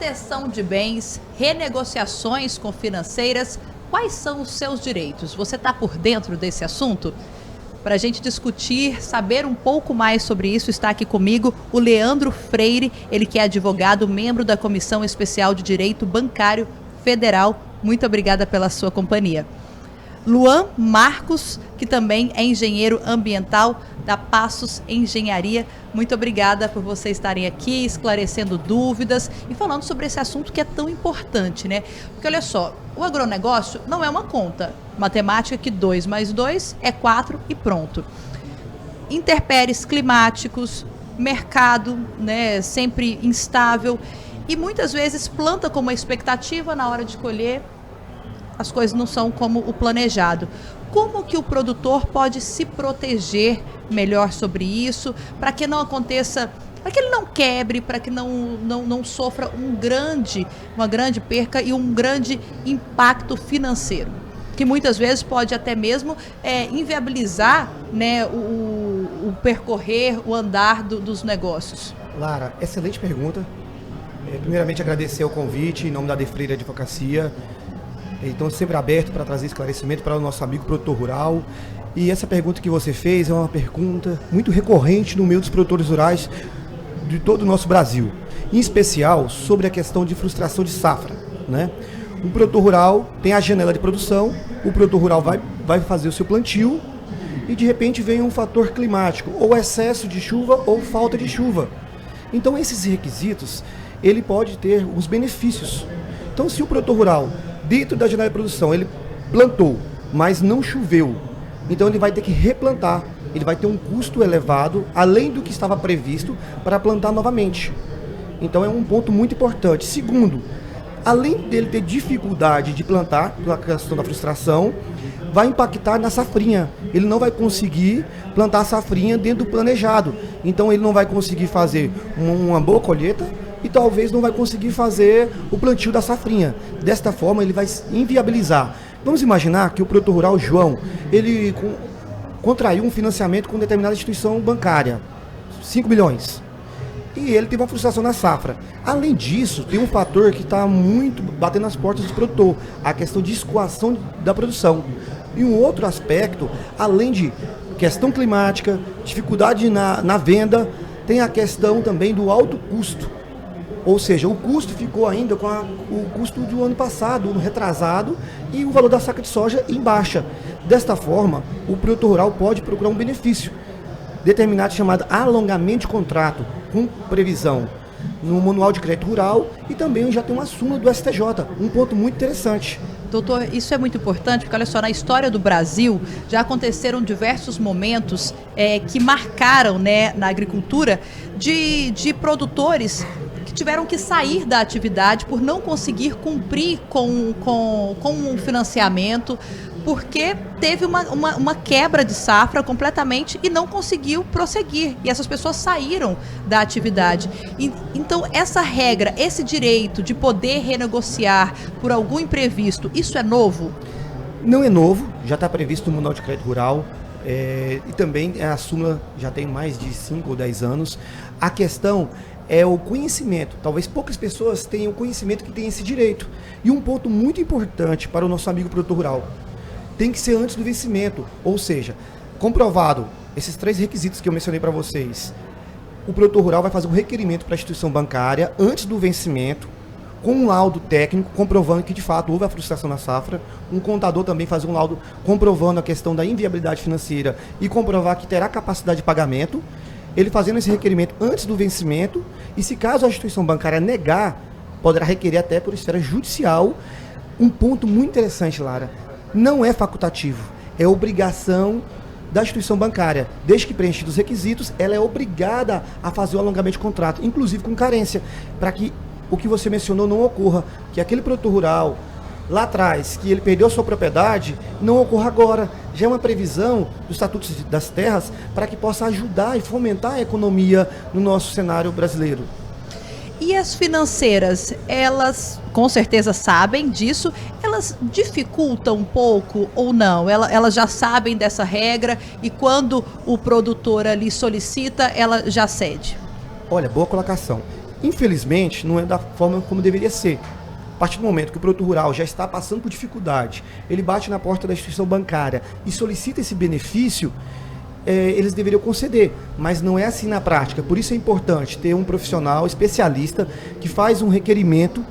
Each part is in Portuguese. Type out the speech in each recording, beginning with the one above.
cessão de bens, renegociações com financeiras, quais são os seus direitos? Você está por dentro desse assunto? Para a gente discutir, saber um pouco mais sobre isso, está aqui comigo o Leandro Freire, ele que é advogado, membro da Comissão Especial de Direito Bancário Federal. Muito obrigada pela sua companhia. Luan Marcos, que também é engenheiro ambiental da Passos Engenharia. Muito obrigada por vocês estarem aqui, esclarecendo dúvidas e falando sobre esse assunto que é tão importante, né? Porque olha só, o agronegócio não é uma conta matemática que 2 mais 2 é 4 e pronto. Intempéries climáticos, mercado, né, sempre instável e muitas vezes planta com uma expectativa, na hora de colher as coisas não são como o planejado. Como que o produtor pode se proteger melhor sobre isso, para que não aconteça, para que ele não quebre, para que não sofra uma grande perca e um grande impacto financeiro, que muitas vezes pode até mesmo inviabilizar, né, o percorrer, o andar dos negócios? Lara, excelente pergunta. Primeiramente agradecer o convite em nome da De Freire Advocacia. Então, sempre aberto para trazer esclarecimento para o nosso amigo produtor rural. E essa pergunta que você fez é uma pergunta muito recorrente no meio dos produtores rurais de todo o nosso Brasil. Em especial, sobre a questão de frustração de safra, né? O produtor rural tem a janela de produção, o produtor rural vai fazer o seu plantio e, de repente, vem um fator climático, ou excesso de chuva ou falta de chuva. Então, esses requisitos, ele pode ter os benefícios. Então, se o produtor rural, dentro da janela de produção, ele plantou, mas não choveu, então ele vai ter que replantar, ele vai ter um custo elevado, além do que estava previsto, para plantar novamente. Então é um ponto muito importante. Segundo, além dele ter dificuldade de plantar, pela questão da frustração, vai impactar na safrinha. Ele não vai conseguir plantar a safrinha dentro do planejado, então ele não vai conseguir fazer uma boa colheita, e talvez não vai conseguir fazer o plantio da safrinha. Desta forma, ele vai inviabilizar. Vamos imaginar que o produtor rural João, ele contraiu um financiamento com determinada instituição bancária, 5 milhões, e ele teve uma frustração na safra. Além disso, tem um fator que está muito batendo nas portas do produtor, a questão de escoação da produção. E um outro aspecto, além de questão climática, dificuldade na venda, tem a questão também do alto custo. Ou seja, o custo ficou ainda com o custo do ano passado, no retrasado, e o valor da saca de soja em baixa. Desta forma, o produtor rural pode procurar um benefício determinado chamado alongamento de contrato, com previsão no Manual de Crédito Rural, e também já tem uma súmula do STJ, um ponto muito interessante. Doutor, isso é muito importante, porque olha só, na história do Brasil já aconteceram diversos momentos que marcaram, né, na agricultura de produtores que tiveram que sair da atividade por não conseguir cumprir com um financiamento, porque teve uma quebra de safra completamente e não conseguiu prosseguir. E essas pessoas saíram da atividade. Então, essa regra, esse direito de poder renegociar por algum imprevisto, isso é novo? Não é novo, já está previsto no Manual de Crédito Rural. E também a súmula já tem mais de 5 ou 10 anos. A questão é o conhecimento. Talvez poucas pessoas tenham conhecimento que tem esse direito. E um ponto muito importante para o nosso amigo produtor rural, tem que ser antes do vencimento, ou seja, comprovado esses 3 requisitos que eu mencionei para vocês. O produtor rural vai fazer um requerimento para a instituição bancária antes do vencimento, com um laudo técnico comprovando que de fato houve a frustração na safra. Um contador também faz um laudo comprovando a questão da inviabilidade financeira e comprovar que terá capacidade de pagamento. Ele fazendo esse requerimento antes do vencimento, e se caso a instituição bancária negar, poderá requerer até por esfera judicial. Um ponto muito interessante, Lara, não é facultativo, é obrigação da instituição bancária. Desde que preenchidos os requisitos, ela é obrigada a fazer o alongamento de contrato, inclusive com carência, para que o que você mencionou não ocorra, que aquele produtor rural lá atrás, que ele perdeu a sua propriedade, não ocorra agora. Já é uma previsão do Estatuto das Terras para que possa ajudar e fomentar a economia no nosso cenário brasileiro. E as financeiras, elas com certeza sabem disso, elas dificultam um pouco ou não? Elas já sabem dessa regra e quando o produtor ali solicita, ela já cede? Olha, boa colocação. Infelizmente, não é da forma como deveria ser. A partir do momento que o produtor rural já está passando por dificuldade, ele bate na porta da instituição bancária e solicita esse benefício, eles deveriam conceder, mas não é assim na prática. Por isso é importante ter um profissional especialista que faz um requerimento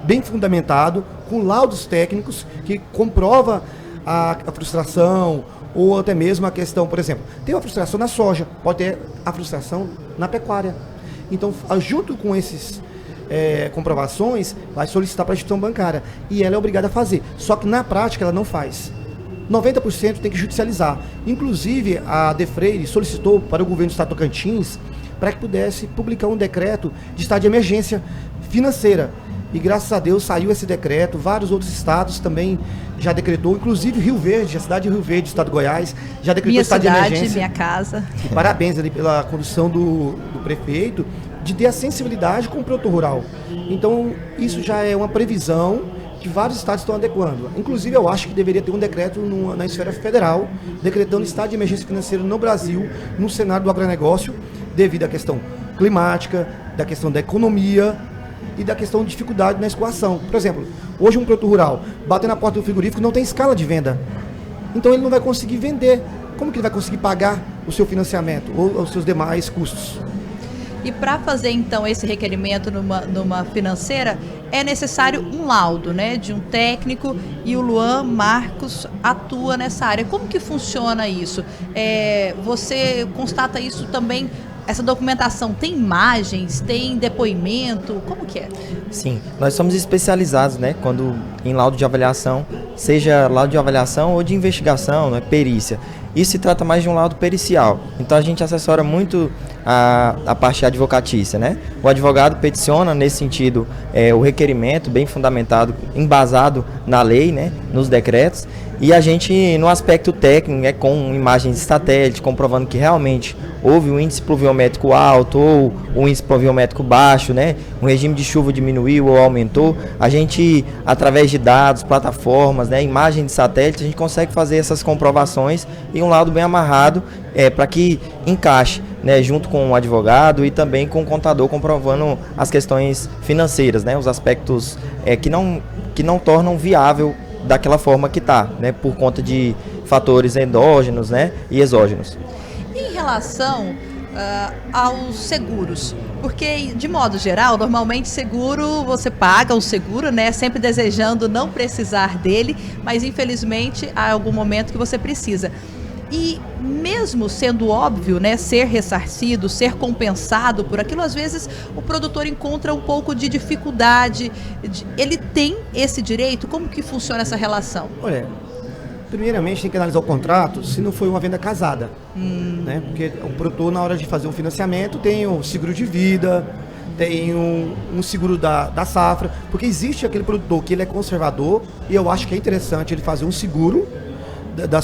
bem fundamentado, com laudos técnicos, que comprova a frustração, ou até mesmo a questão, por exemplo, tem uma frustração na soja, pode ter a frustração na pecuária. Então, junto com esses comprovações, vai solicitar para a instituição bancária, e ela é obrigada a fazer, só que na prática ela não faz. 90% tem que judicializar. Inclusive, a Defreire solicitou para o governo do estado de Tocantins para que pudesse publicar um decreto de estado de emergência financeira. E graças a Deus saiu esse decreto, vários outros estados também já decretou, inclusive Rio Verde, a cidade de Rio Verde, estado de Goiás, já decretou minha estado cidade, de emergência. Minha casa. E parabéns ali pela condução do prefeito de ter a sensibilidade com o produtor rural. Então, isso já é uma previsão que vários estados estão adequando. Inclusive, eu acho que deveria ter um decreto na esfera federal, decretando estado de emergência financeira no Brasil, no cenário do agronegócio, devido à questão climática, da questão da economia e da questão de dificuldade na escoação. Por exemplo, hoje um produtor rural bate na porta do frigorífico, não tem escala de venda. Então ele não vai conseguir vender. Como que ele vai conseguir pagar o seu financiamento ou os seus demais custos? E para fazer então esse requerimento numa financeira, é necessário um laudo, né, de um técnico, e o Luan Marcos atua nessa área. Como que funciona isso? Você constata isso também? Essa documentação tem imagens, tem depoimento, como que é? Sim, nós somos especializados, né, quando em laudo de avaliação, seja laudo de avaliação ou de investigação, né, perícia. Isso se trata mais de um laudo pericial, então a gente assessora muito a parte advocatícia, né? O advogado peticiona nesse sentido o requerimento bem fundamentado, embasado na lei, né, nos decretos, e a gente no aspecto técnico, com imagens de satélite, comprovando que realmente houve um índice pluviométrico alto ou um índice pluviométrico baixo, né? O regime de chuva diminuiu ou aumentou. A gente, através de dados, plataformas, né, imagem de satélite, a gente consegue fazer essas comprovações e um laudo bem amarrado para que encaixe, né, junto com o advogado e também com o contador, comprovando as questões financeiras, né, os aspectos que não tornam viável daquela forma que está, né, por conta de fatores endógenos, né, e exógenos. Em relação aos seguros, porque de modo geral, normalmente seguro, você paga o seguro, né, sempre desejando não precisar dele, mas infelizmente há algum momento que você precisa. E mesmo sendo óbvio, né, ser ressarcido, ser compensado por aquilo, às vezes o produtor encontra um pouco de dificuldade. Ele tem esse direito? Como que funciona essa relação? Olha, primeiramente tem que analisar o contrato se não foi uma venda casada. Né? Porque o produtor, na hora de fazer um financiamento, tem o seguro de vida, tem um seguro da safra, porque existe aquele produtor que ele é conservador, e eu acho que é interessante ele fazer um seguro da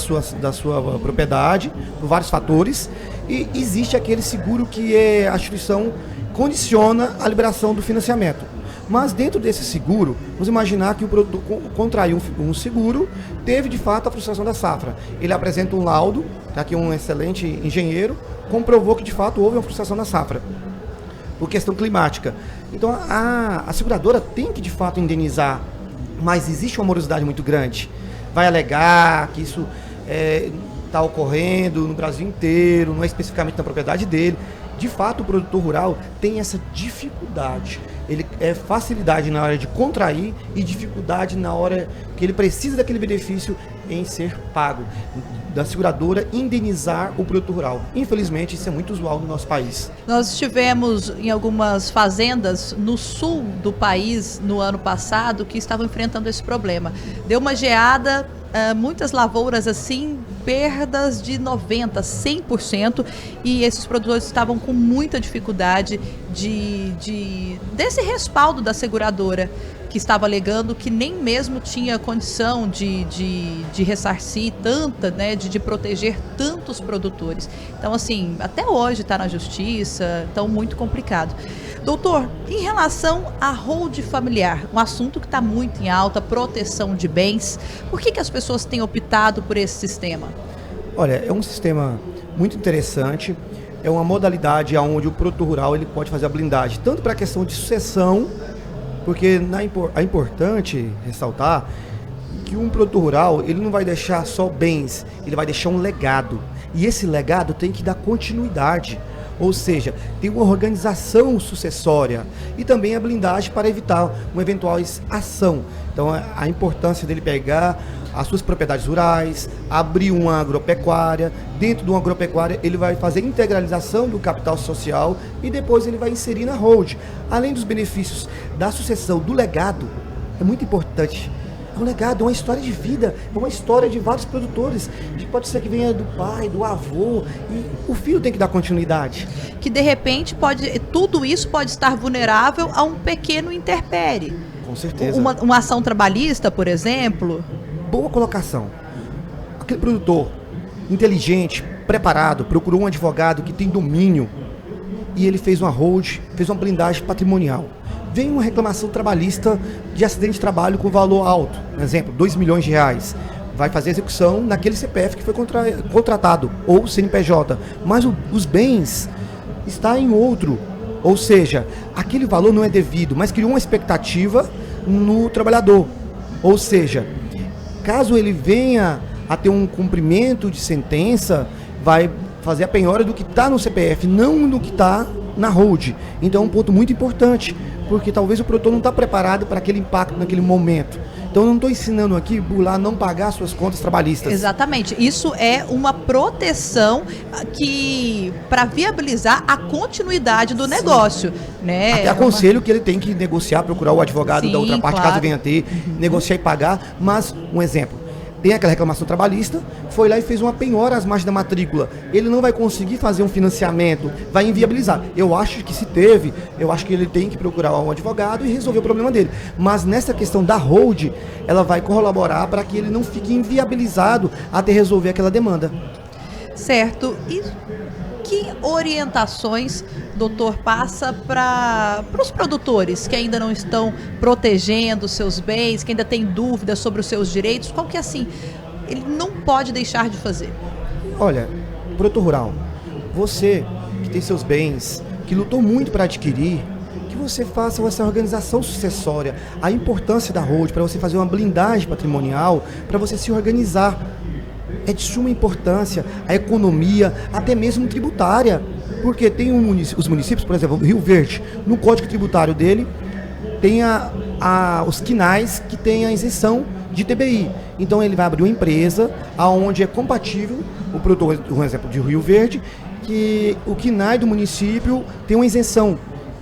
sua propriedade, por vários fatores, e existe aquele seguro que a instituição condiciona a liberação do financiamento. Mas dentro desse seguro, vamos imaginar que o produtor contraiu um seguro, teve de fato a frustração da safra. Ele apresenta um laudo, tá aqui um excelente engenheiro, comprovou que de fato houve uma frustração da safra, por questão climática. Então a seguradora tem que de fato indenizar, mas existe uma morosidade muito grande. Vai alegar que isso está ocorrendo no Brasil inteiro, não é especificamente na propriedade dele. De fato, o produtor rural tem essa dificuldade. Ele facilidade na hora de contrair e dificuldade na hora que ele precisa daquele benefício em ser pago, da seguradora indenizar o produtor rural. Infelizmente, isso é muito usual no nosso país. Nós estivemos em algumas fazendas no sul do país no ano passado que estavam enfrentando esse problema. Deu uma geada, muitas lavouras assim, perdas de 90%, 100%, e esses produtores estavam com muita dificuldade desse respaldo da seguradora, que estava alegando que nem mesmo tinha condição de ressarcir tanta, né, de proteger tantos produtores. Então, assim, até hoje está na justiça, então muito complicado. Doutor, em relação à holding familiar, um assunto que está muito em alta, proteção de bens, por que as pessoas têm optado por esse sistema? Olha, é um sistema muito interessante. é uma modalidade onde o produtor rural ele pode fazer a blindagem, tanto para a questão de sucessão, porque é importante ressaltar que um produtor rural ele não vai deixar só bens, ele vai deixar um legado. E esse legado tem que dar continuidade, ou seja, tem uma organização sucessória e também a blindagem para evitar uma eventual ação. Então a importância dele pegar as suas propriedades rurais, abrir uma agropecuária, dentro de uma agropecuária ele vai fazer integralização do capital social e depois ele vai inserir na hold. Além dos benefícios da sucessão, do legado, é muito importante. É um legado, é uma história de vida, é uma história de vários produtores. Pode ser que venha do pai, do avô, e o filho tem que dar continuidade. Que de repente tudo isso pode estar vulnerável a um pequeno intempérie. Com certeza. Uma ação trabalhista, por exemplo. Boa colocação. Aquele produtor inteligente, preparado, procurou um advogado que tem domínio e ele fez uma hold, fez uma blindagem patrimonial. Vem uma reclamação trabalhista de acidente de trabalho com valor alto, por exemplo, R$2 milhões. Vai fazer execução naquele CPF que foi contratado, ou CNPJ, mas os bens estão em outro, ou seja, aquele valor não é devido, mas criou uma expectativa no trabalhador, ou seja, caso ele venha a ter um cumprimento de sentença, vai fazer a penhora do que está no CPF, não do que está na hold. Então é um ponto muito importante, porque talvez o produtor não está preparado para aquele impacto naquele momento. Então eu não estou ensinando aqui burlar não pagar suas contas trabalhistas. Exatamente. Isso é uma proteção que para viabilizar a continuidade do negócio, né? Até aconselho que ele tem que negociar, procurar o advogado Sim, da outra parte, claro. caso venha ter, negociar e pagar. Mas, um exemplo, tem aquela reclamação trabalhista, foi lá e fez uma penhora às margens da matrícula. Ele não vai conseguir fazer um financiamento, vai inviabilizar. Eu acho que ele tem que procurar um advogado e resolver o problema dele. Mas nessa questão da hold, ela vai colaborar para que ele não fique inviabilizado até resolver aquela demanda. Certo. E que orientações, doutor, passa para os produtores que ainda não estão protegendo seus bens, que ainda têm dúvidas sobre os seus direitos? Qual que é assim, ele não pode deixar de fazer? Olha, produtor rural, você que tem seus bens, que lutou muito para adquirir, que você faça essa organização sucessória, a importância da hold para você fazer uma blindagem patrimonial, para você se organizar. É de suma importância a economia, até mesmo tributária, porque tem os municípios, por exemplo, Rio Verde, no Código Tributário dele, tem os quinais que tem a isenção de TBI. Então ele vai abrir uma empresa onde é compatível, o produtor, um exemplo de Rio Verde, que o quinai do município tem uma isenção.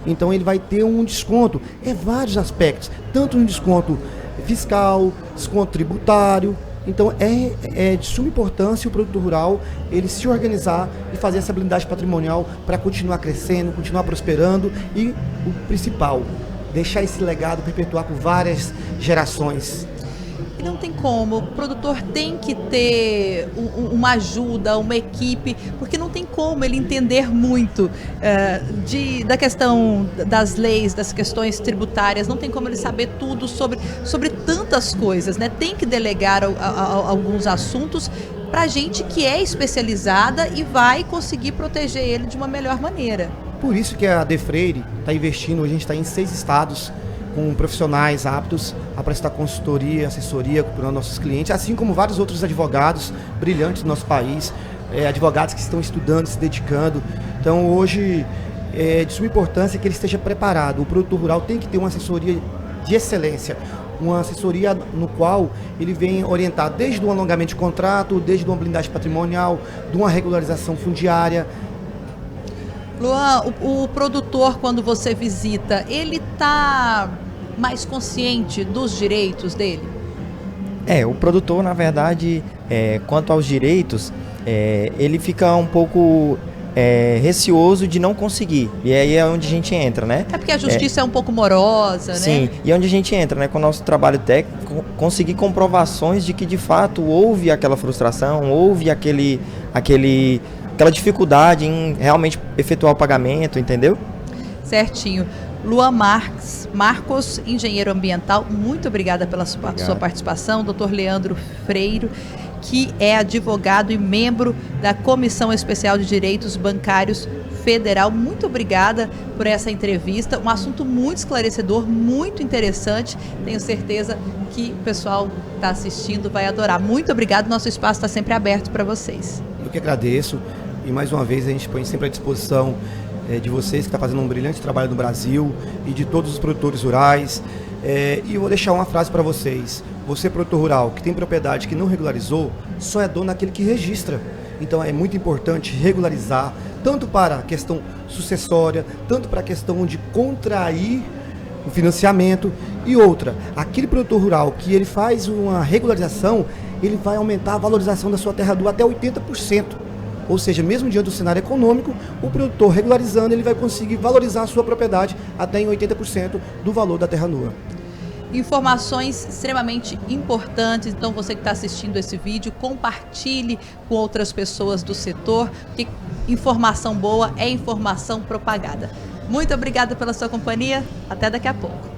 Então ele vai ter um desconto. É vários aspectos, tanto no desconto fiscal, desconto tributário. Então é de suma importância o produtor rural ele se organizar e fazer essa blindagem patrimonial para continuar crescendo, continuar prosperando e o principal, deixar esse legado perpetuar por várias gerações. E não tem como, o produtor tem que ter uma ajuda, uma equipe, porque não tem como ele entender muito da questão das leis, das questões tributárias, não tem como ele saber tudo sobre tantas coisas, né? Tem que delegar alguns assuntos para gente que é especializada e vai conseguir proteger ele de uma melhor maneira. Por isso que a Defreire está investindo, a gente está em 6 estados, com profissionais aptos a prestar consultoria, assessoria para os nossos clientes, assim como vários outros advogados brilhantes do nosso país, advogados que estão estudando, se dedicando. Então hoje é de suma importância que ele esteja preparado. O produtor rural tem que ter uma assessoria de excelência, uma assessoria no qual ele vem orientar desde um alongamento de contrato, desde uma blindagem patrimonial, de uma regularização fundiária. Luan, o produtor, quando você visita, ele está mais consciente dos direitos dele? O produtor, na verdade, quanto aos direitos, ele fica um pouco receoso de não conseguir. E aí é onde a gente entra, né? É porque a justiça é um pouco morosa, né? Sim, e é onde a gente entra, né? Com o nosso trabalho técnico, conseguir comprovações de que, de fato, houve aquela frustração, houve aquela dificuldade em realmente efetuar o pagamento, entendeu? Certinho. Luan Marcos, engenheiro ambiental, muito obrigada pela sua participação. Dr. Leandro Freire, que é advogado e membro da Comissão Especial de Direitos Bancários Federal. Muito obrigada por essa entrevista, um assunto muito esclarecedor, muito interessante. Tenho certeza que o pessoal que está assistindo vai adorar. Muito obrigado, nosso espaço está sempre aberto para vocês. Eu que agradeço e mais uma vez a gente põe sempre à disposição de vocês que estão fazendo um brilhante trabalho no Brasil e de todos os produtores rurais. E eu vou deixar uma frase para vocês. Você, produtor rural, que tem propriedade que não regularizou, só é dono aquele que registra. Então é muito importante regularizar, tanto para a questão sucessória, tanto para a questão de contrair o financiamento e outra. Aquele produtor rural que ele faz uma regularização, ele vai aumentar a valorização da sua terra nua até 80%. Ou seja, mesmo diante do cenário econômico, o produtor regularizando, ele vai conseguir valorizar a sua propriedade até em 80% do valor da terra nua. Informações extremamente importantes, então você que está assistindo esse vídeo, compartilhe com outras pessoas do setor, porque informação boa é informação propagada. Muito obrigada pela sua companhia, até daqui a pouco.